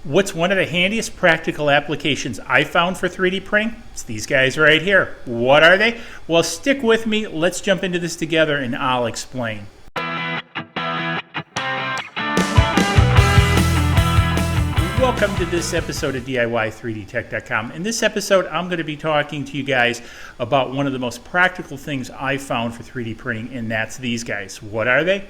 What's one of the handiest practical applications I found for 3D printing? It's these guys right here. What are they? Well, stick with me. Let's jump into this together and I'll explain. Welcome to this episode of DIY3DTech.com. In this episode, I'm going to be talking to you guys about one of the most practical things I found for 3D printing, and that's these guys. What are they?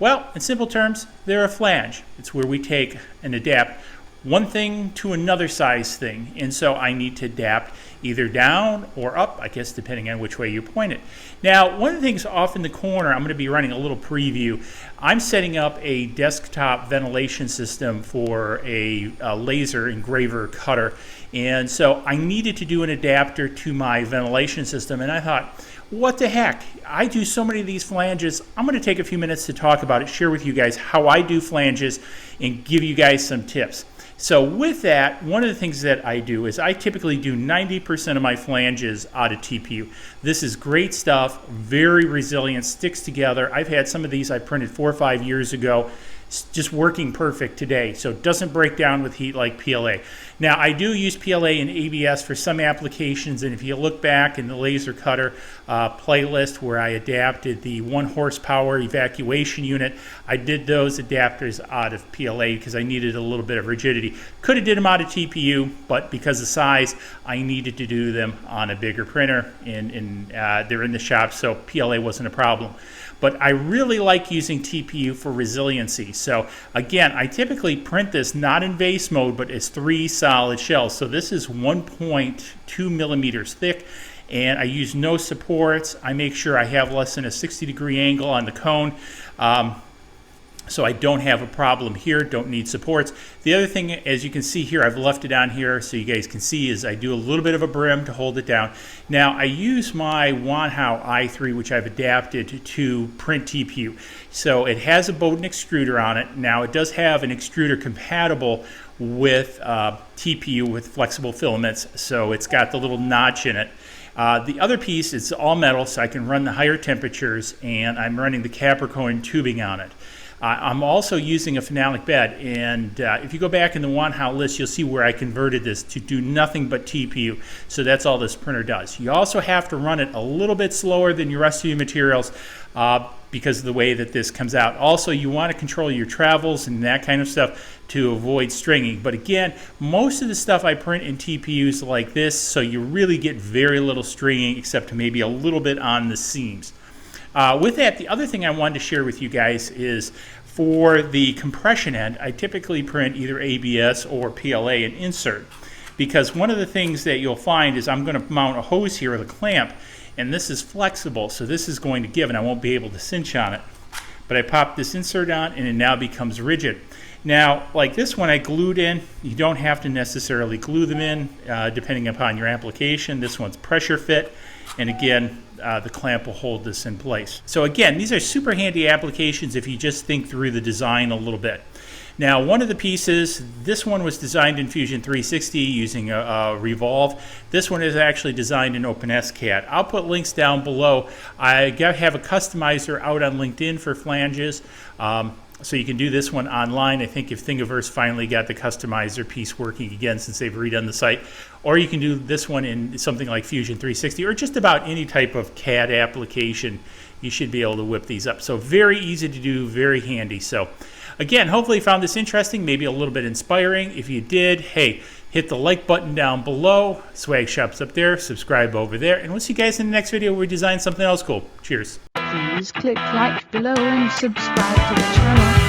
Well, in simple terms, they're a flange. It's where we take and adapt one thing to another size thing, and so I need to adapt either down or up, I guess, depending on which way you point it. Now, one of the things off in the corner, I'm going to be running a little preview. I'm setting up a desktop ventilation system for a laser engraver cutter, and so I needed to do an adapter to my ventilation system, and I thought, what the heck? I do so many of these flanges. I'm going to take a few minutes to talk about it, share with you guys how I do flanges, and give you guys some tips. So with that, one of the things that I do is I typically do 90% of my flanges out of TPU. This is great stuff, very resilient, sticks together. I've had some of these I printed 4 or 5 years ago. It's just working perfect today, so it doesn't break down with heat like PLA. Now, I do use PLA and ABS for some applications, and if you look back in the laser cutter playlist where I adapted the 1 horsepower evacuation unit, I did those adapters out of PLA because I needed a little bit of rigidity. Could have did them out of TPU, but because of size, I needed to do them on a bigger printer, and they're in the shop, so PLA wasn't a problem. But I really like using TPU for resiliency. So again, I typically print this not in vase mode, but as 3 solid shells. So this is 1.2 millimeters thick, and I use no supports. I make sure I have less than a 60-degree angle on the cone. So I don't have a problem here, don't need supports. The other thing, as you can see here, I've left it on here so you guys can see, is I do a little bit of a brim to hold it down. Now I use my Wanhao i3, which I've adapted to print TPU. So it has a Bowden extruder on it. Now it does have an extruder compatible with TPU with flexible filaments, so it's got the little notch in it. The other piece is all metal, so I can run the higher temperatures, and I'm running the Capricorn tubing on it. I'm also using a phenolic bed, and if you go back in the Wanhao list, you'll see where I converted this to do nothing but TPU. So that's all this printer does. You also have to run it a little bit slower than your rest of your materials because of the way that this comes out. Also, you want to control your travels and that kind of stuff to avoid stringing. But again, most of the stuff I print in TPUs like this, so you really get very little stringing except maybe a little bit on the seams. With that, the other thing I wanted to share with you guys is for the compression end, I typically print either ABS or PLA and insert, because one of the things that you'll find is I'm going to mount a hose here with a clamp, and this is flexible, so this is going to give and I won't be able to cinch on it. But I pop this insert on and it now becomes rigid. Now, like this one I glued in, you don't have to necessarily glue them in depending upon your application. This one's pressure fit, and again, the clamp will hold this in place. So again, these are super handy applications if you just think through the design a little bit. Now, one of the pieces, this one was designed in Fusion 360 using a Revolve. This one is actually designed in OpenSCAD. I'll put links down below. I have a customizer out on LinkedIn for flanges. So you can do this one online. I think if Thingiverse finally got the customizer piece working again since they've redone the site. Or you can do this one in something like Fusion 360 or just about any type of CAD application. You should be able to whip these up. So very easy to do, very handy. So again, hopefully you found this interesting, maybe a little bit inspiring. If you did, hey, hit the like button down below. Swag Shop's up there. Subscribe over there. And we'll see you guys in the next video where we design something else cool. Cheers. Please click like below and subscribe to the channel.